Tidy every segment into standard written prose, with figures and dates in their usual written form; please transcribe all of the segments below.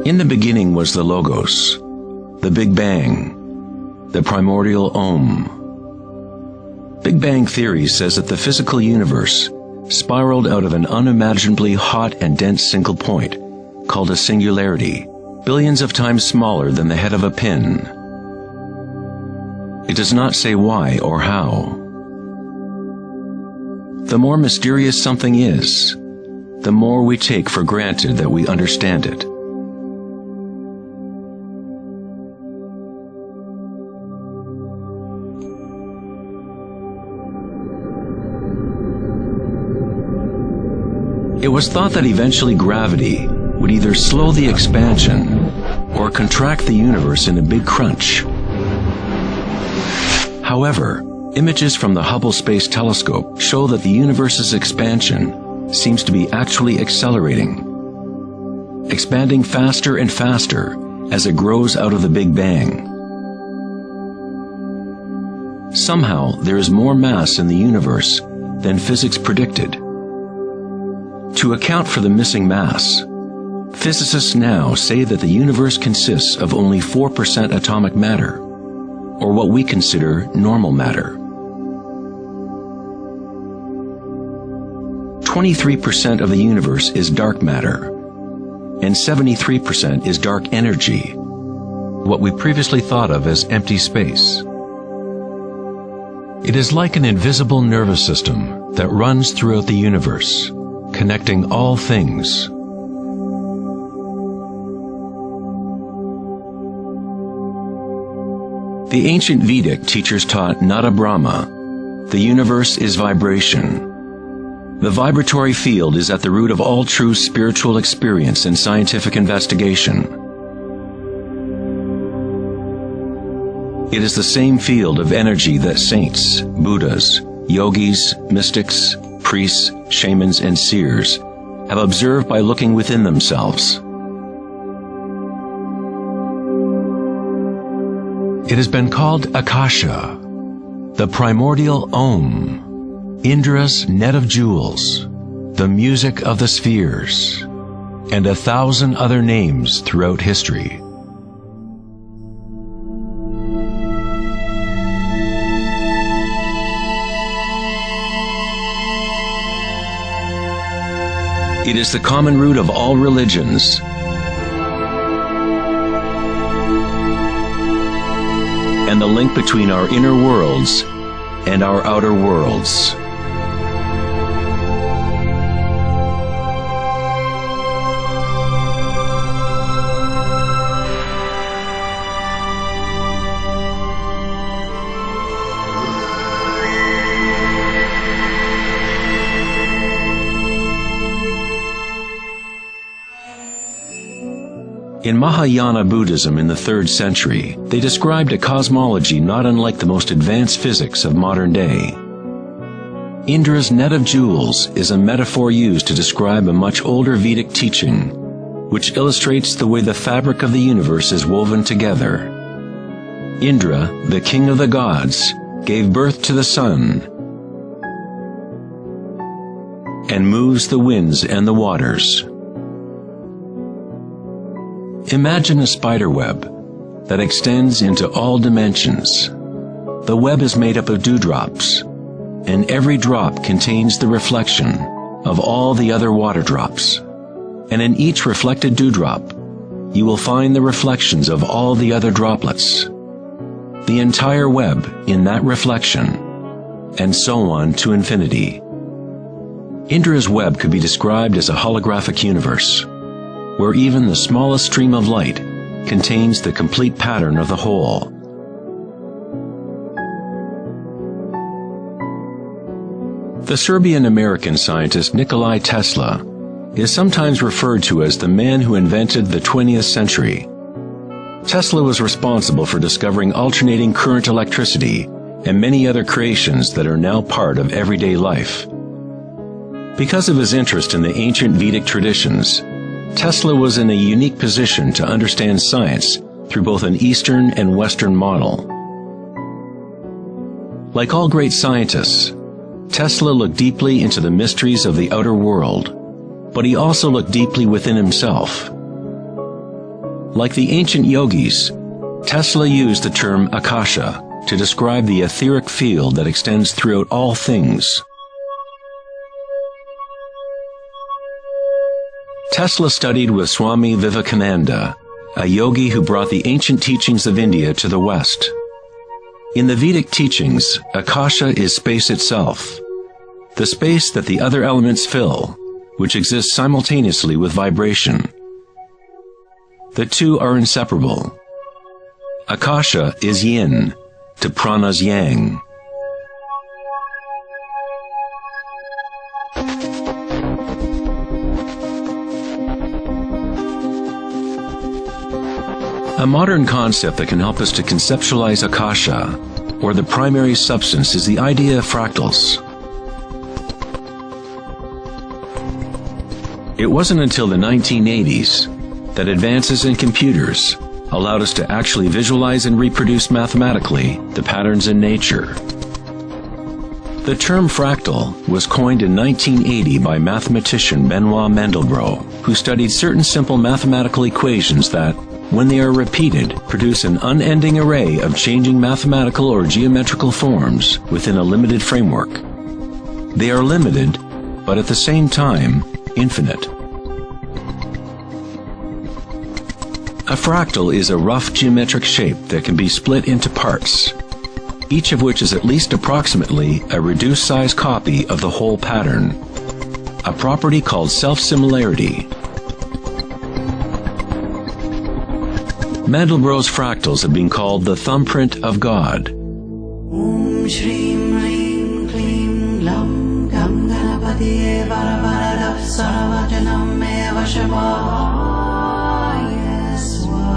In the beginning was the Logos, the Big Bang, the primordial Om. Big Bang theory says that the physical universe spiraled out of an unimaginably hot and dense single point, called a singularity, billions of times smaller than the head of a pin. It does not say why or how. The more mysterious something is, the more we take for granted that we understand it. It was thought that eventually gravity would either slow the expansion or contract the universe in a big crunch. However, images from the Hubble Space Telescope show that the universe's expansion seems to be actually accelerating, expanding faster and faster as it grows out of the Big Bang. Somehow, there is more mass in the universe than physics predicted. To account for the missing mass, physicists now say that the universe consists of only 4% atomic matter, or what we consider normal matter. 23% of the universe is dark matter, and 73% is dark energy, what we previously thought of as empty space. It is like an invisible nervous system that runs throughout the universe, connecting all things. The ancient Vedic teachers taught Nada Brahma, the universe is vibration. The vibratory field is at the root of all true spiritual experience and scientific investigation. It is the same field of energy that saints, Buddhas, yogis, mystics, priests, shamans, and seers have observed by looking within themselves. It has been called Akasha, the primordial Om, Indra's net of jewels, the music of the spheres, and 1,000 other names throughout history. It is the common root of all religions, and the link between our inner worlds and our outer worlds. In Mahayana Buddhism in the 3rd century, they described a cosmology not unlike the most advanced physics of modern day. Indra's net of jewels is a metaphor used to describe a much older Vedic teaching, which illustrates the way the fabric of the universe is woven together. Indra, the king of the gods, gave birth to the sun and moves the winds and the waters. Imagine a spider web that extends into all dimensions. The web is made up of dewdrops, and every drop contains the reflection of all the other water drops. And in each reflected dewdrop, you will find the reflections of all the other droplets. The entire web in that reflection, and so on to infinity. Indra's web could be described as a holographic universe, where even the smallest stream of light contains the complete pattern of the whole. The Serbian-American scientist Nikola Tesla is sometimes referred to as the man who invented the 20th century. Tesla was responsible for discovering alternating current electricity and many other creations that are now part of everyday life. Because of his interest in the ancient Vedic traditions, Tesla was in a unique position to understand science through both an Eastern and Western model. Like all great scientists, Tesla looked deeply into the mysteries of the outer world, but he also looked deeply within himself. Like the ancient yogis, Tesla used the term Akasha to describe the etheric field that extends throughout all things. Tesla studied with Swami Vivekananda, a yogi who brought the ancient teachings of India to the West. In the Vedic teachings, Akasha is space itself, the space that the other elements fill, which exists simultaneously with vibration. The two are inseparable. Akasha is yin to prana's yang. A modern concept that can help us to conceptualize Akasha, or the primary substance, is the idea of fractals. It wasn't until the 1980s that advances in computers allowed us to actually visualize and reproduce mathematically the patterns in nature. The term fractal was coined in 1980 by mathematician Benoit Mandelbrot, who studied certain simple mathematical equations that, when they are repeated, produce an unending array of changing mathematical or geometrical forms within a limited framework. They are limited, but at the same time, infinite. A fractal is a rough geometric shape that can be split into parts, each of which is at least approximately a reduced size copy of the whole pattern, a property called self-similarity. Mandelbrot's fractals have been called the thumbprint of God. Om Shrim Rim Klim Lam Gam Ganapatiye Varavarada Saravajanam Eva Shavaya Swa.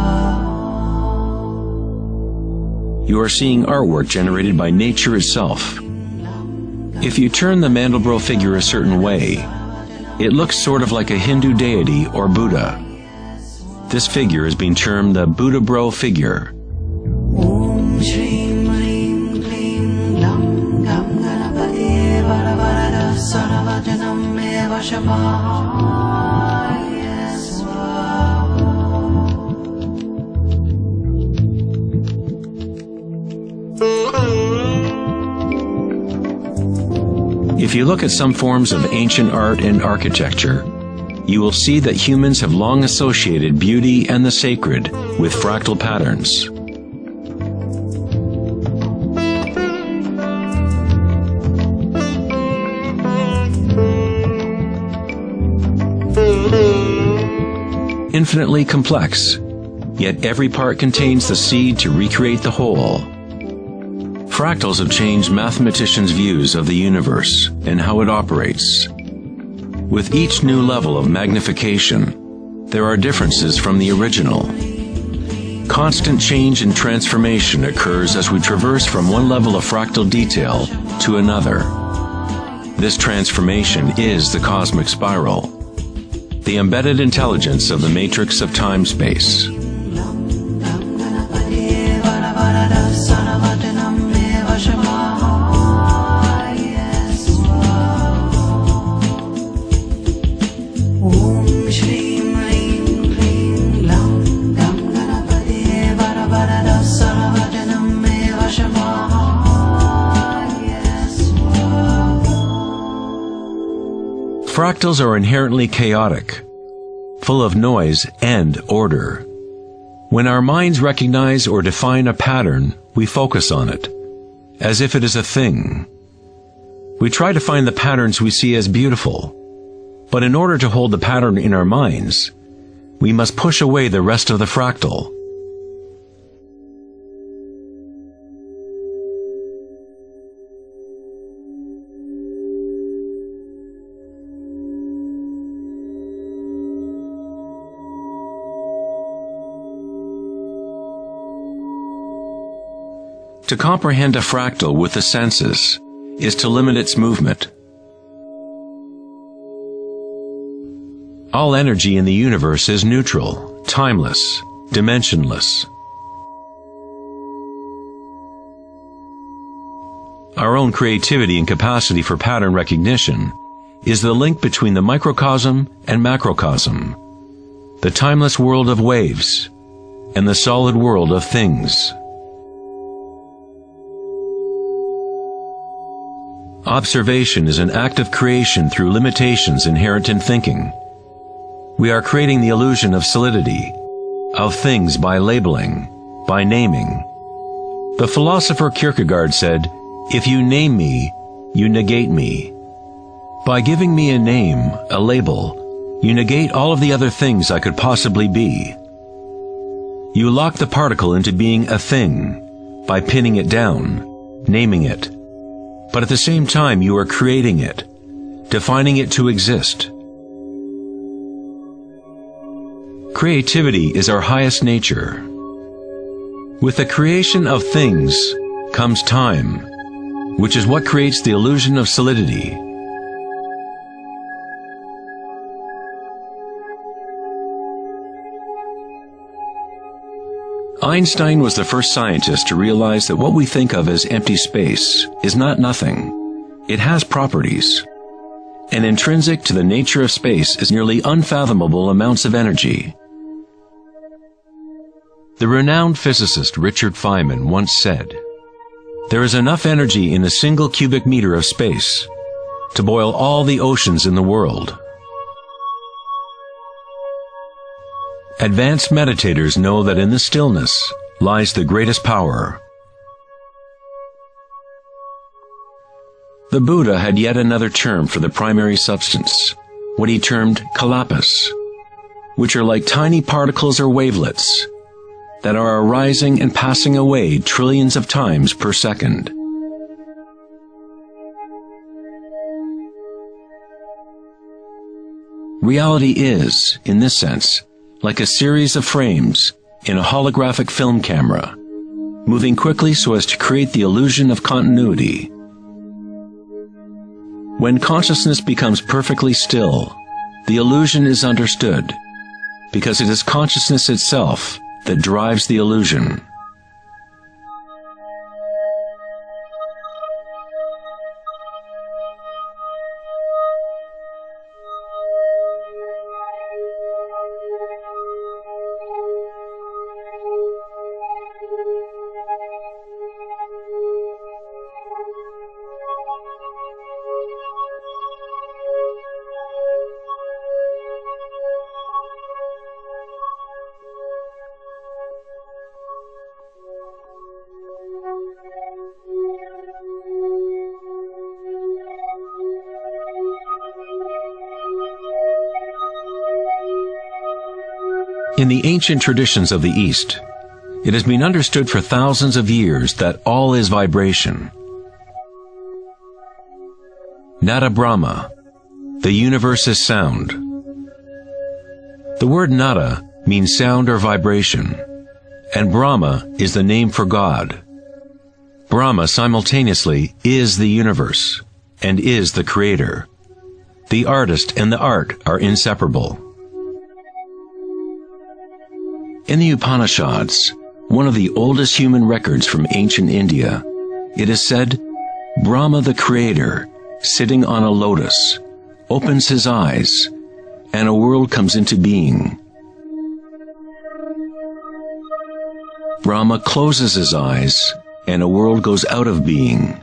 You are seeing artwork generated by nature itself. If you turn the Mandelbrot figure a certain way, it looks sort of like a Hindu deity or Buddha. This figure is being termed the Buddha-bro figure. Om Shrim Rim Klim Lam Gam Ganapatiye Varavarada Saravajanam Eva Shavaya Swa. If you look at some forms of ancient art and architecture, you will see that humans have long associated beauty and the sacred with fractal patterns. Infinitely complex, yet every part contains the seed to recreate the whole. Fractals have changed mathematicians' views of the universe and how it operates. With each new level of magnification, there are differences from the original. Constant change and transformation occurs as we traverse from one level of fractal detail to another. This transformation is the cosmic spiral, the embedded intelligence of the matrix of time-space. Fractals are inherently chaotic, full of noise and order. When our minds recognize or define a pattern, we focus on it, as if it is a thing. We try to find the patterns we see as beautiful, but in order to hold the pattern in our minds, we must push away the rest of the fractal. To comprehend a fractal with the senses is to limit its movement. All energy in the universe is neutral, timeless, dimensionless. Our own creativity and capacity for pattern recognition is the link between the microcosm and macrocosm, the timeless world of waves and the solid world of things. Observation is an act of creation through limitations inherent in thinking. We are creating the illusion of solidity, of things by labeling, by naming. The philosopher Kierkegaard said, "If you name me, you negate me." By giving me a name, a label, you negate all of the other things I could possibly be. You lock the particle into being a thing by pinning it down, naming it. But at the same time, you are creating it, defining it to exist. Creativity is our highest nature. With the creation of things comes time, which is what creates the illusion of solidity. Einstein was the first scientist to realize that what we think of as empty space is not nothing. It has properties. And intrinsic to the nature of space is nearly unfathomable amounts of energy. The renowned physicist Richard Feynman once said, "There is enough energy in a single cubic meter of space to boil all the oceans in the world." Advanced meditators know that in the stillness lies the greatest power. The Buddha had yet another term for the primary substance, what he termed kalapas, which are like tiny particles or wavelets that are arising and passing away trillions of times per second. Reality is, in this sense, like a series of frames in a holographic film camera, moving quickly so as to create the illusion of continuity. When consciousness becomes perfectly still, the illusion is understood, because it is consciousness itself that drives the illusion. In the ancient traditions of the East, it has been understood for thousands of years that all is vibration. Nada Brahma, the universe is sound. The word nada means sound or vibration, and Brahma is the name for God. Brahma simultaneously is the universe and is the creator. The artist and the art are inseparable. In the Upanishads, one of the oldest human records from ancient India, it is said, Brahma the Creator, sitting on a lotus, opens his eyes, and a world comes into being. Brahma closes his eyes, and a world goes out of being.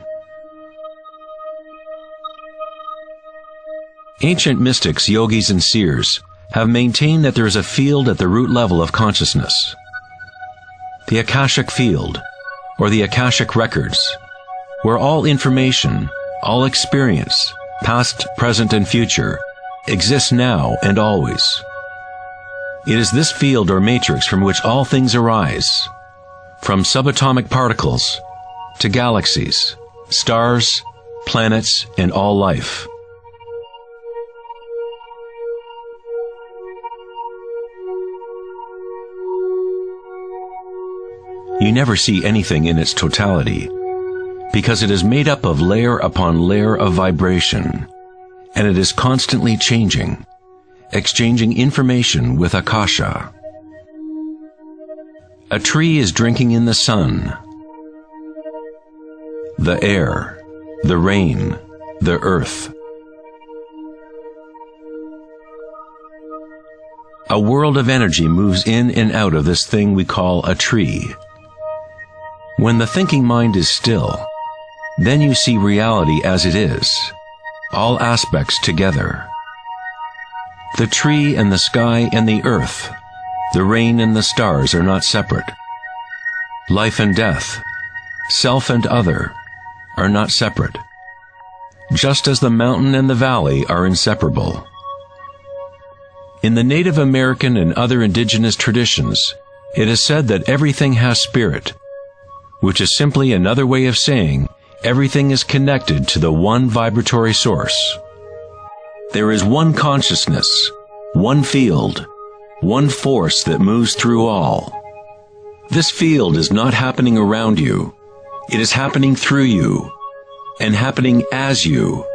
Ancient mystics, yogis, and seers have maintained that there is a field at the root level of consciousness. The Akashic field, or the Akashic records, where all information, all experience, past, present, and future, exists now and always. It is this field or matrix from which all things arise, from subatomic particles to galaxies, stars, planets, and all life. You never see anything in its totality, because it is made up of layer upon layer of vibration, and it is constantly changing, exchanging information with Akasha. A tree is drinking in the sun, the air, the rain, the earth. a world of energy moves in and out of this thing we call a tree. When the thinking mind is still, then you see reality as it is, all aspects together. The tree and the sky and the earth, the rain and the stars are not separate. Life and death, self and other, are not separate, just as the mountain and the valley are inseparable. In the Native American and other indigenous traditions, it is said that everything has spirit, which is simply another way of saying everything is connected to the one vibratory source. There is one consciousness, one field, one force that moves through all. This field is not happening around you. It is happening through you, and happening as you.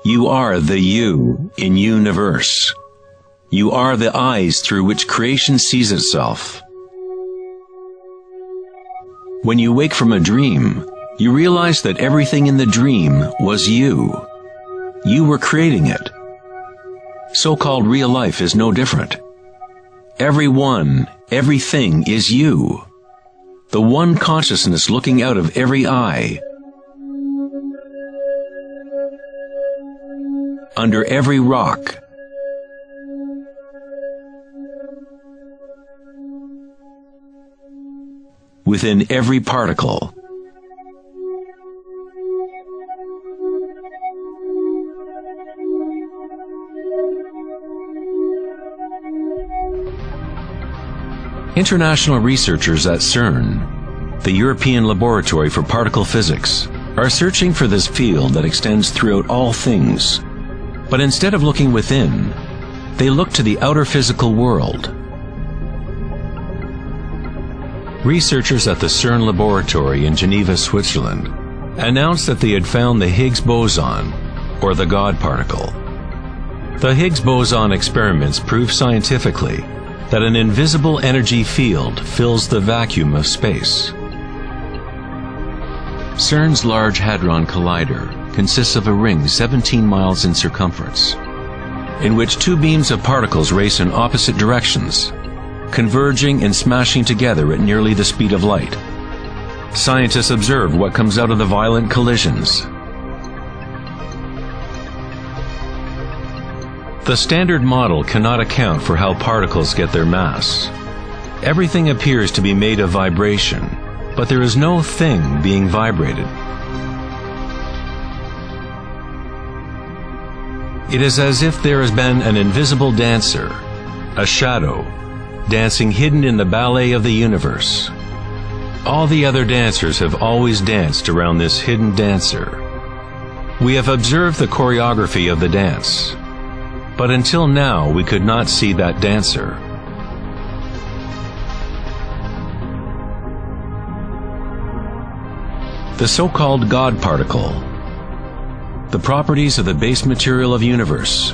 You are the you in universe. You are the eyes through which creation sees itself. When you wake from a dream, you realize that everything in the dream was you. You were creating it. So-called real life is no different. Everyone, everything is you. The one consciousness looking out of every eye. Under every rock. Within every particle. International researchers at CERN, the European Laboratory for Particle Physics, are searching for this field that extends throughout all things. But instead of looking within, they look to the outer physical world. Researchers at the CERN laboratory in Geneva, Switzerland, announced that they had found the Higgs boson, or the God particle. The Higgs boson experiments prove scientifically that an invisible energy field fills the vacuum of space. CERN's Large Hadron Collider consists of a ring 17 miles in circumference, in which two beams of particles race in opposite directions, converging and smashing together at nearly the speed of light. Scientists observe what comes out of the violent collisions. The standard model cannot account for how particles get their mass. Everything appears to be made of vibration, but there is no thing being vibrated. It is as if there has been an invisible dancer, a shadow, dancing hidden in the ballet of the universe. All the other dancers have always danced around this hidden dancer. We have observed the choreography of the dance, but until now we could not see that dancer. The so-called God particle, the properties of the base material of universe,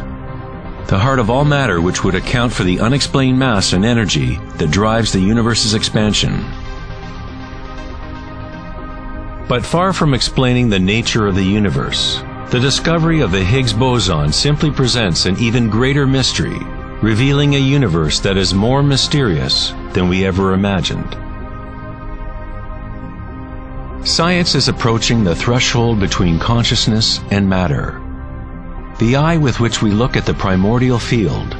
the heart of all matter which would account for the unexplained mass and energy that drives the universe's expansion. But far from explaining the nature of the universe, the discovery of the Higgs boson simply presents an even greater mystery, revealing a universe that is more mysterious than we ever imagined. Science is approaching the threshold between consciousness and matter. The eye with which we look at the primordial field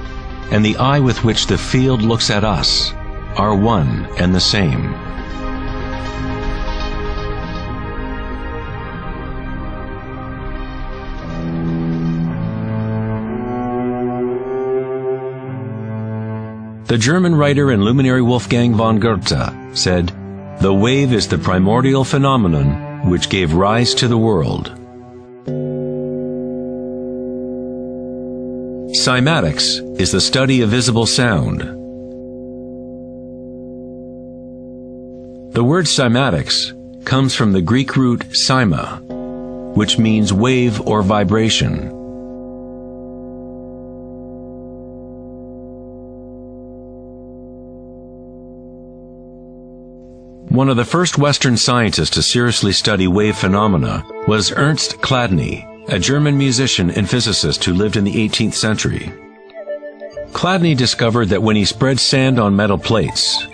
and the eye with which the field looks at us are one and the same. The German writer and luminary Wolfgang von Goethe said, "The wave is the primordial phenomenon which gave rise to the world." Cymatics is the study of visible sound. The word cymatics comes from the Greek root cyma, which means wave or vibration. One of the first Western scientists to seriously study wave phenomena was Ernst Chladni a German musician and physicist who lived in the 18th century. Chladni discovered that when he spread sand on metal plates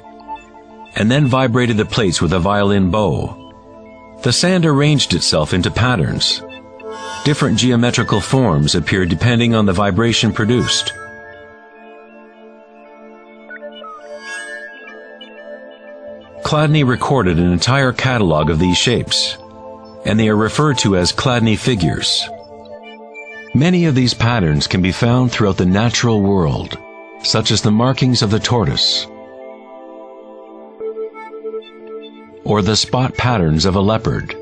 and then vibrated the plates with a violin bow, the sand arranged itself into patterns. Different geometrical forms appeared depending on the vibration produced. Chladni recorded an entire catalog of these shapes, and they are referred to as Chladni figures. Many of these patterns can be found throughout the natural world, such as the markings of the tortoise, or the spot patterns of a leopard.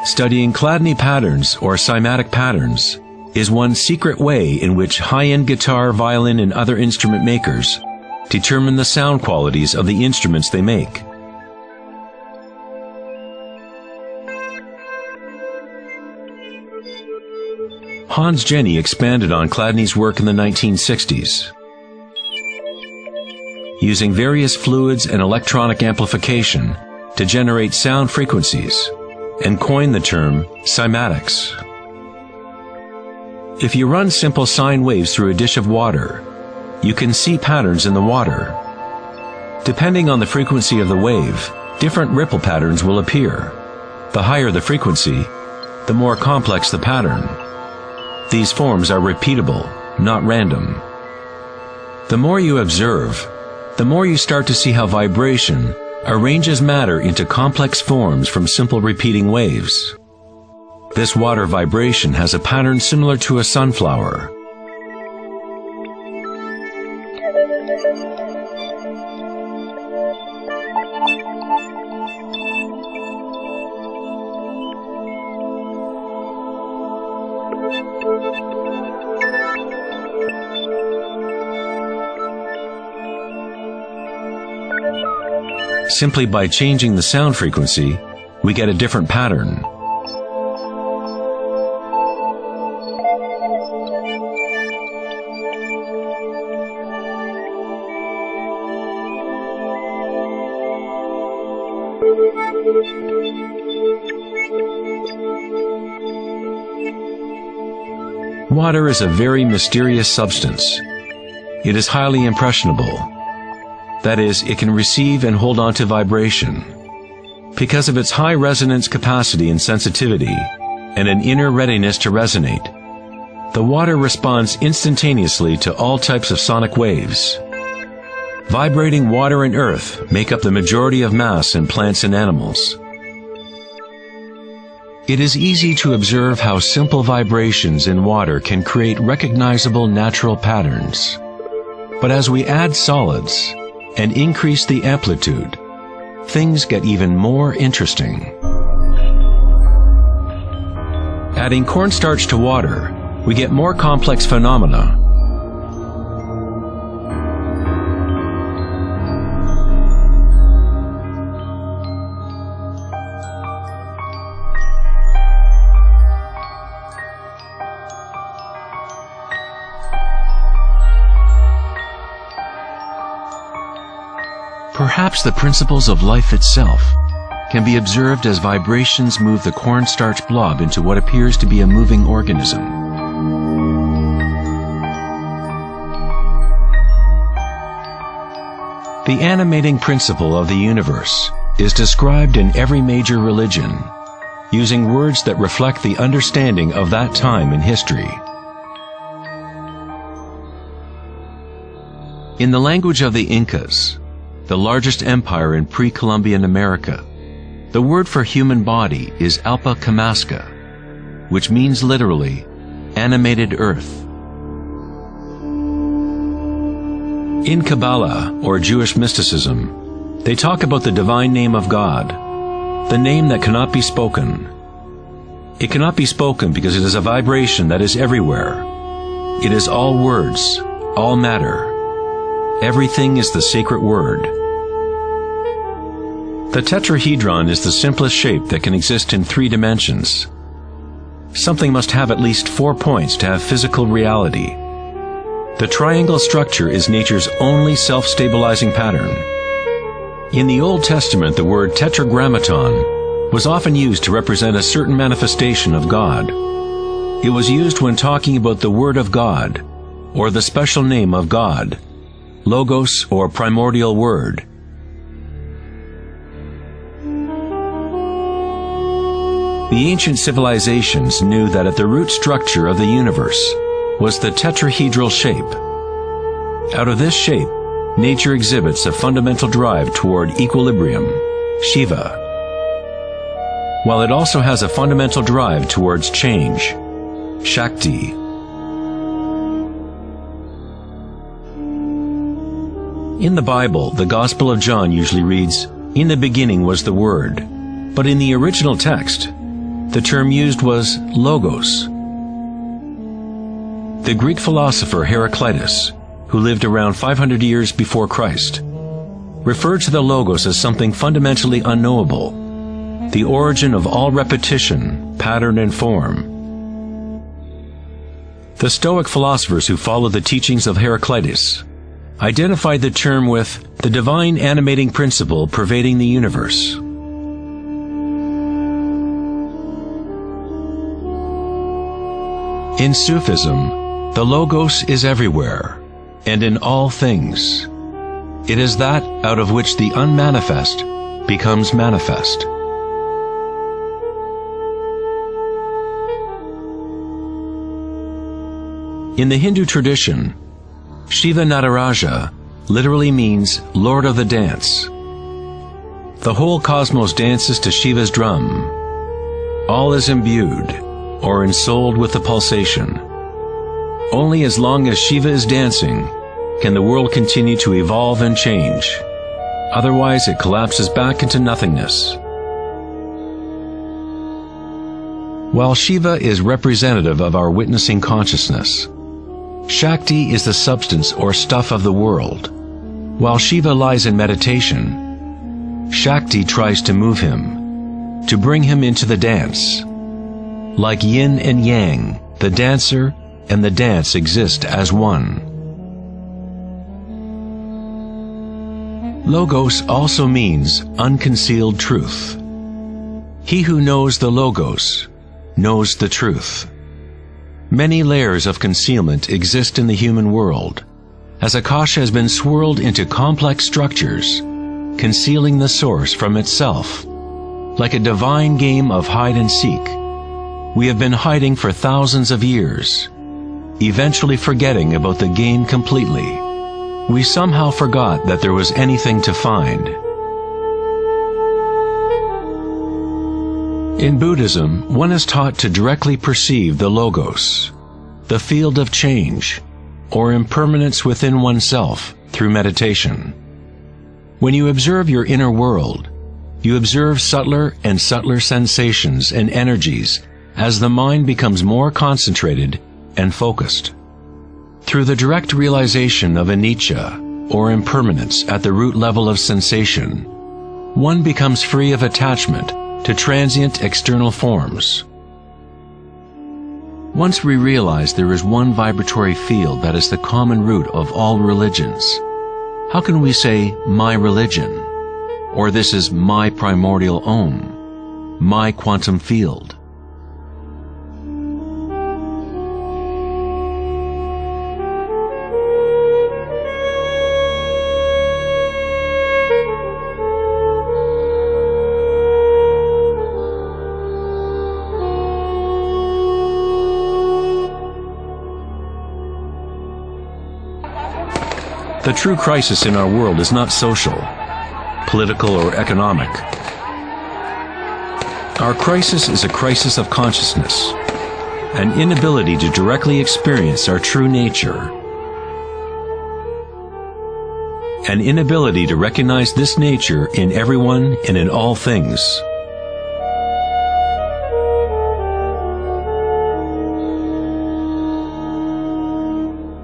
Studying Chladni patterns or cymatic patterns is one secret way in which high-end guitar, violin, and other instrument makers determine the sound qualities of the instruments they make. Hans Jenny expanded on Chladni's work in the 1960s. Using various fluids and electronic amplification to generate sound frequencies, and coined the term cymatics. If you run simple sine waves through a dish of water, you can see patterns in the water. Depending on the frequency of the wave, different ripple patterns will appear. The higher the frequency, the more complex the pattern. These forms are repeatable, not random. The more you observe, the more you start to see how vibration arranges matter into complex forms from simple repeating waves. This water vibration has a pattern similar to a sunflower. Simply by changing the sound frequency, we get a different pattern. Water is a very mysterious substance. It is highly impressionable. That is, it can receive and hold on to vibration. Because of its high resonance capacity and sensitivity, and an inner readiness to resonate, the water responds instantaneously to all types of sonic waves. Vibrating water and earth make up the majority of mass in plants and animals. It is easy to observe how simple vibrations in water can create recognizable natural patterns. But as we add solids and increase the amplitude, things get even more interesting. Adding cornstarch to water, we get more complex phenomena. Perhaps the principles of life itself can be observed as vibrations move the cornstarch blob into what appears to be a moving organism. The animating principle of the universe is described in every major religion, using words that reflect the understanding of that time in history. In the language of the Incas, the largest empire in pre-Columbian America, the word for human body is Alpa Kamasca, which means literally, animated earth. In Kabbalah, or Jewish mysticism, they talk about the divine name of God, the name that cannot be spoken. It cannot be spoken because it is a vibration that is everywhere. It is all words, all matter. Everything is the sacred word. The tetrahedron is the simplest shape that can exist in 3 dimensions. Something must have at least 4 points to have physical reality. The triangle structure is nature's only self-stabilizing pattern. In the Old Testament, the word tetragrammaton was often used to represent a certain manifestation of God. It was used when talking about the Word of God, or the special name of God, Logos or primordial Word. The ancient civilizations knew that at the root structure of the universe was the tetrahedral shape. Out of this shape, nature exhibits a fundamental drive toward equilibrium, Shiva, while it also has a fundamental drive towards change, Shakti. In the Bible, the Gospel of John usually reads, "In the beginning was the Word," but in the original text, the term used was logos. The Greek philosopher Heraclitus, who lived around 500 years before Christ, referred to the logos as something fundamentally unknowable, the origin of all repetition, pattern, and form. The Stoic philosophers who followed the teachings of Heraclitus identified the term with the divine animating principle pervading the universe. In Sufism, the Logos is everywhere, and in all things. It is that out of which the unmanifest becomes manifest. In the Hindu tradition, Shiva Nataraja literally means Lord of the Dance. The whole cosmos dances to Shiva's drum. All is imbued or ensouled with the pulsation. Only as long as Shiva is dancing can the world continue to evolve and change. Otherwise, it collapses back into nothingness. While Shiva is representative of our witnessing consciousness, Shakti is the substance or stuff of the world. While Shiva lies in meditation, Shakti tries to move him, to bring him into the dance. Like yin and yang, the dancer and the dance exist as one. Logos also means unconcealed truth. He who knows the Logos knows the truth. Many layers of concealment exist in the human world, as Akasha has been swirled into complex structures, concealing the source from itself. Like a divine game of hide and seek, we have been hiding for thousands of years, eventually forgetting about the game completely. We somehow forgot that there was anything to find. In Buddhism, one is taught to directly perceive the Logos, the field of change, or impermanence within oneself through meditation. When you observe your inner world, you observe subtler and subtler sensations and energies as the mind becomes more concentrated and focused. Through the direct realization of anicca, or impermanence at the root level of sensation, one becomes free of attachment to transient external forms. Once we realize there is one vibratory field that is the common root of all religions, how can we say, my religion, or this is my primordial Om, my quantum field? The true crisis in our world is not social, political, or economic. Our crisis is a crisis of consciousness, an inability to directly experience our true nature, an inability to recognize this nature in everyone and in all things.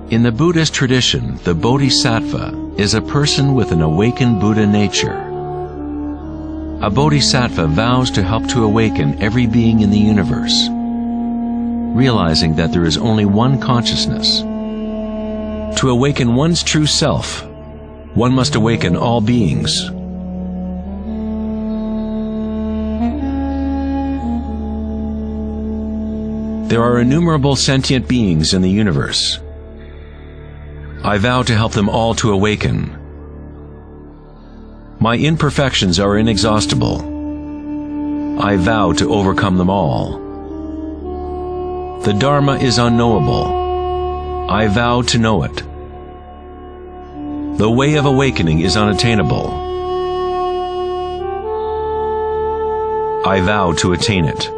In the Buddhist tradition, the Bodhisattva is a person with an awakened Buddha nature. A Bodhisattva vows to help to awaken every being in the universe, realizing that there is only one consciousness. To awaken one's true self, one must awaken all beings. There are innumerable sentient beings in the universe. I vow to help them all to awaken. My imperfections are inexhaustible. I vow to overcome them all. The Dharma is unknowable. I vow to know it. The way of awakening is unattainable. I vow to attain it.